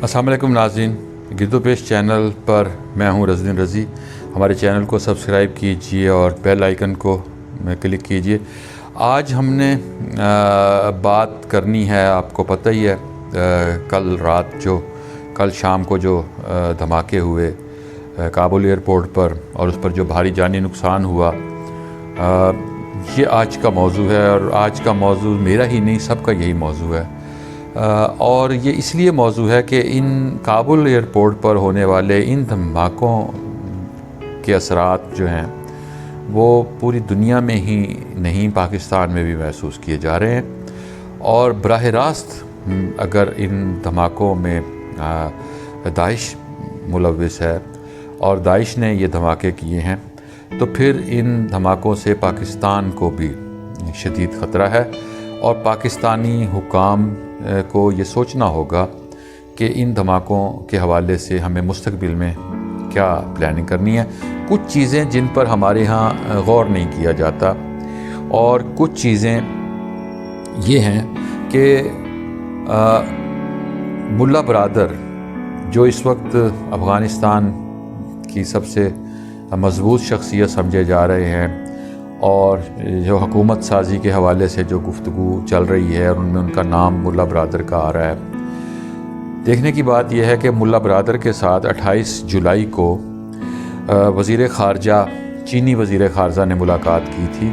अस्सलाम वालेकुम नाज़रीन, गिरदो पेश चैनल पर मैं हूं रज़दीन रज़ी। हमारे चैनल को सब्सक्राइब कीजिए और बेल आइकन को क्लिक कीजिए। आज हमने बात करनी है, आपको पता ही है कल शाम को जो धमाके हुए काबुल एयरपोर्ट पर और उस पर जो भारी जानी नुकसान हुआ, ये आज का मौजू है। और आज का मौजू मेरा ही नहीं, सबका यही मौजू है। और ये इसलिए मौजू है कि इन काबुल एयरपोर्ट पर होने वाले इन धमाकों के असरात जो हैं वो पूरी दुनिया में ही नहीं, पाकिस्तान में भी महसूस किए जा रहे हैं। और बराह रास्त अगर इन धमाकों में दाइश मुलव्विस है और दाइश ने ये धमाके किए हैं, तो फिर इन धमाकों से पाकिस्तान को भी शदीद ख़तरा है। और पाकिस्तानी हुकाम को ये सोचना होगा कि इन धमाकों के हवाले से हमें मुस्तकबिल में क्या प्लानिंग करनी है। कुछ चीज़ें जिन पर हमारे यहाँ गौर नहीं किया जाता, और कुछ चीज़ें ये हैं कि मुल्ला बरादर जो इस वक्त अफ़गानिस्तान की सबसे मज़बूत शख्सियत समझे जा रहे हैं, और जो हुकूमत साजी के हवाले से जो गुफ्तगू चल रही है और उनमें उनका नाम मुल्ला बरादर का आ रहा है। देखने की बात यह है कि मुल्ला बरादर के साथ 28 जुलाई को वज़ीर ख़ारजा, चीनी वज़ीर ख़ारजा ने मुलाकात की थी।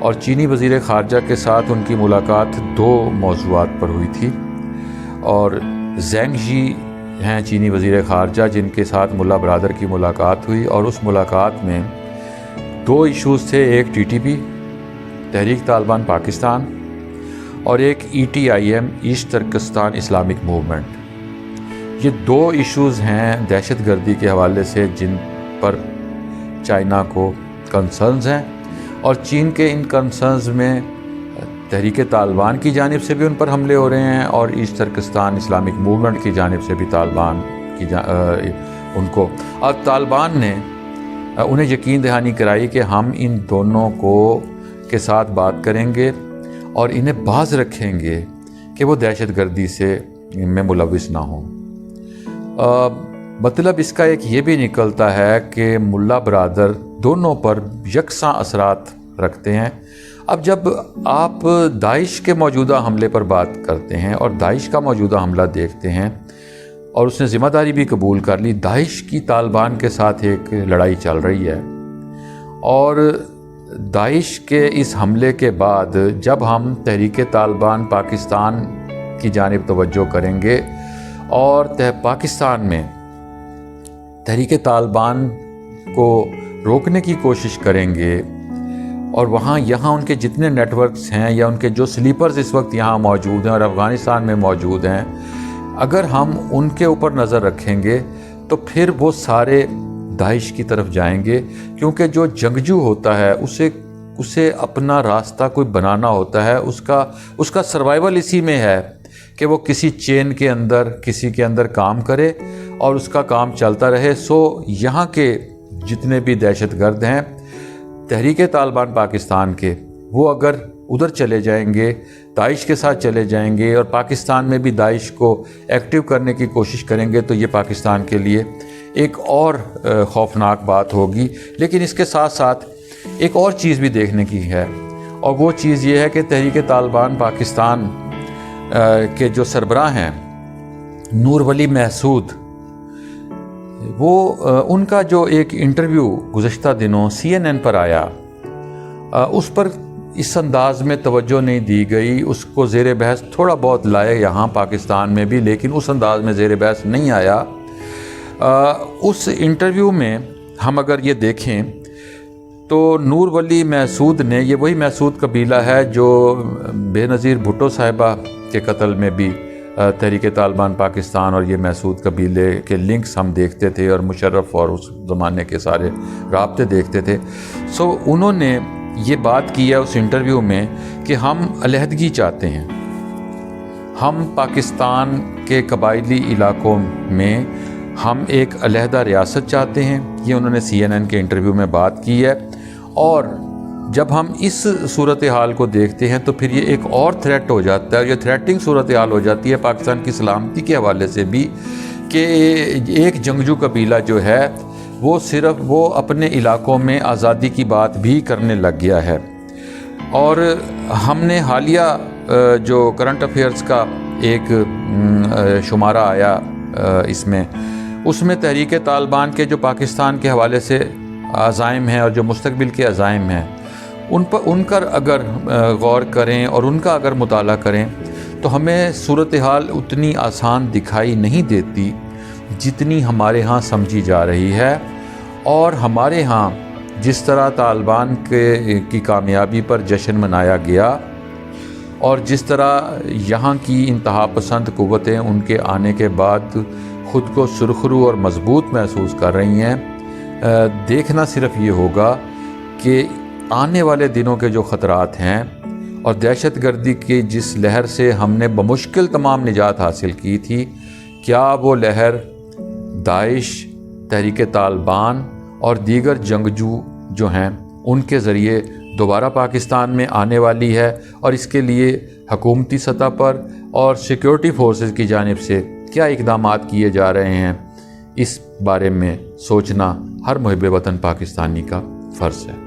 और चीनी वज़ीर ख़ारजा के साथ उनकी मुलाकात 2 मौज़ूआत पर हुई थी। और ज़ेंग ज़ी हैं चीनी वज़ीर ख़ारजा, जिनके साथ मुल्ला बरादर की मुलाकात हुई। और उस मुलाकात में 2 इश्यूज़ थे, एक TTP तहरीक तालिबान पाकिस्तान और एक ETIM ईस्ट तुर्कस्तान इस्लामिक मूवमेंट। ये 2 इश्यूज़ हैं दहशत गर्दी के हवाले से जिन पर चाइना को कंसर्न्स हैं, और चीन के इन कंसर्न्स में तहरीक तालिबान की जानिब से भी उन पर हमले हो रहे हैं और ईस्ट तुर्कस्तान इस्लामिक मूवमेंट की जानिब से भी तालिबान की उनको। और तालिबान ने उन्हें यकीन दहानी कराई कि हम इन दोनों के साथ बात करेंगे और इन्हें बाज रखेंगे कि वो दहशत गर्दी से में मुलव्विस ना हों। मतलब इसका एक ये भी निकलता है कि मुल्ला बरादर दोनों पर यकसां असरात रखते हैं। अब जब आप दाइश के मौजूदा हमले पर बात करते हैं और दाइश का मौजूदा हमला देखते हैं, और उसने ज़िम्मेदारी भी कबूल कर ली, दाइश की तालिबान के साथ एक लड़ाई चल रही है। और दाइश के इस हमले के बाद जब हम तहरीक तालिबान पाकिस्तान की जानिब तवज्जो करेंगे और पाकिस्तान में तहरीक तालिबान को रोकने की कोशिश करेंगे, और यहाँ उनके जितने नेटवर्क्स हैं या उनके जो स्लीपर्स इस वक्त यहाँ मौजूद हैं और अफ़गानिस्तान में मौजूद हैं, अगर हम उनके ऊपर नज़र रखेंगे तो फिर वो सारे दाइश की तरफ जाएंगे। क्योंकि जो जंगजू होता है उसे अपना रास्ता कोई बनाना होता है, उसका सर्वाइवल इसी में है कि वो किसी चेन के अंदर किसी के अंदर काम करे और उसका काम चलता रहे। सो यहाँ के जितने भी दहशतगर्द हैं तहरीक तालिबान पाकिस्तान के, वो अगर उधर चले जाएंगे, दाइश के साथ चले जाएंगे और पाकिस्तान में भी दाइश को एक्टिव करने की कोशिश करेंगे, तो ये पाकिस्तान के लिए एक और खौफनाक बात होगी। लेकिन इसके साथ साथ एक और चीज़ भी देखने की है, और वो चीज़ ये है कि तहरीक तालिबान पाकिस्तान के जो सरबराह हैं नूर वली महसूद, वो उनका जो एक इंटरव्यू गुज़श्ता दिनों CNN पर आया, उस पर इस अंदाज में तवज्जो नहीं दी गई। उसको ज़ेर बहस थोड़ा बहुत लाए यहाँ पाकिस्तान में भी, लेकिन उस अंदाज में ज़ेर बहस नहीं आया। उस इंटरव्यू में हम अगर ये देखें तो नूर वली महसूद ने, ये वही महसूद कबीला है जो बेनज़ीर भुट्टो साहिबा के कत्ल में भी तहरीक तालिबान पाकिस्तान और ये महसूद कबीले के लिंक्स हम देखते थे, और मुशर्रफ और उस ज़माने के सारे राब्ते देखते थे। सो उन्होंने ये बात की है उस इंटरव्यू में कि हम अलहदगी चाहते हैं, हम पाकिस्तान के कबायली इलाकों में हम एक अलहदा रियासत चाहते हैं। ये उन्होंने CNN के इंटरव्यू में बात की है। और جب ہم اس صورتحال کو دیکھتے ہیں تو پھر یہ ایک اور تھریٹ ہو جاتا ہے، یہ تھریٹنگ صورتحال ہو جاتی ہے پاکستان کی سلامتی کے حوالے سے بھی، کہ ایک جنگجو قبیلہ جو ہے وہ اپنے علاقوں میں آزادی کی بات بھی کرنے لگ گیا ہے۔ اور ہم نے حالیہ جو کرنٹ افیئرز کا ایک شمارہ آیا اس میں تحریک طالبان کے جو پاکستان کے حوالے سے عزائم ہیں اور جو مستقبل کے عزائم ہیں ان پر اگر غور کریں اور ان کا اگر مطالعہ کریں تو ہمیں صورتحال اتنی آسان دکھائی نہیں دیتی جتنی ہمارے ہاں سمجھی جا رہی ہے۔ اور ہمارے ہاں جس طرح طالبان کی کامیابی پر جشن منایا گیا اور جس طرح یہاں کی انتہا پسند قوتیں ان کے آنے کے بعد خود کو سرخرو اور مضبوط محسوس کر رہی ہیں، دیکھنا صرف یہ ہوگا کہ آنے والے دنوں کے جو خطرات ہیں اور دہشت گردی کی جس لہر سے ہم نے بمشکل تمام نجات حاصل کی تھی، کیا وہ لہر داعش، تحریک طالبان اور دیگر جنگجو جو ہیں ان کے ذریعے دوبارہ پاکستان میں آنے والی ہے، اور اس کے لیے حکومتی سطح پر اور سیکیورٹی فورسز کی جانب سے کیا اقدامات کیے جا رہے ہیں، اس بارے میں سوچنا ہر محب وطن پاکستانی کا فرض ہے۔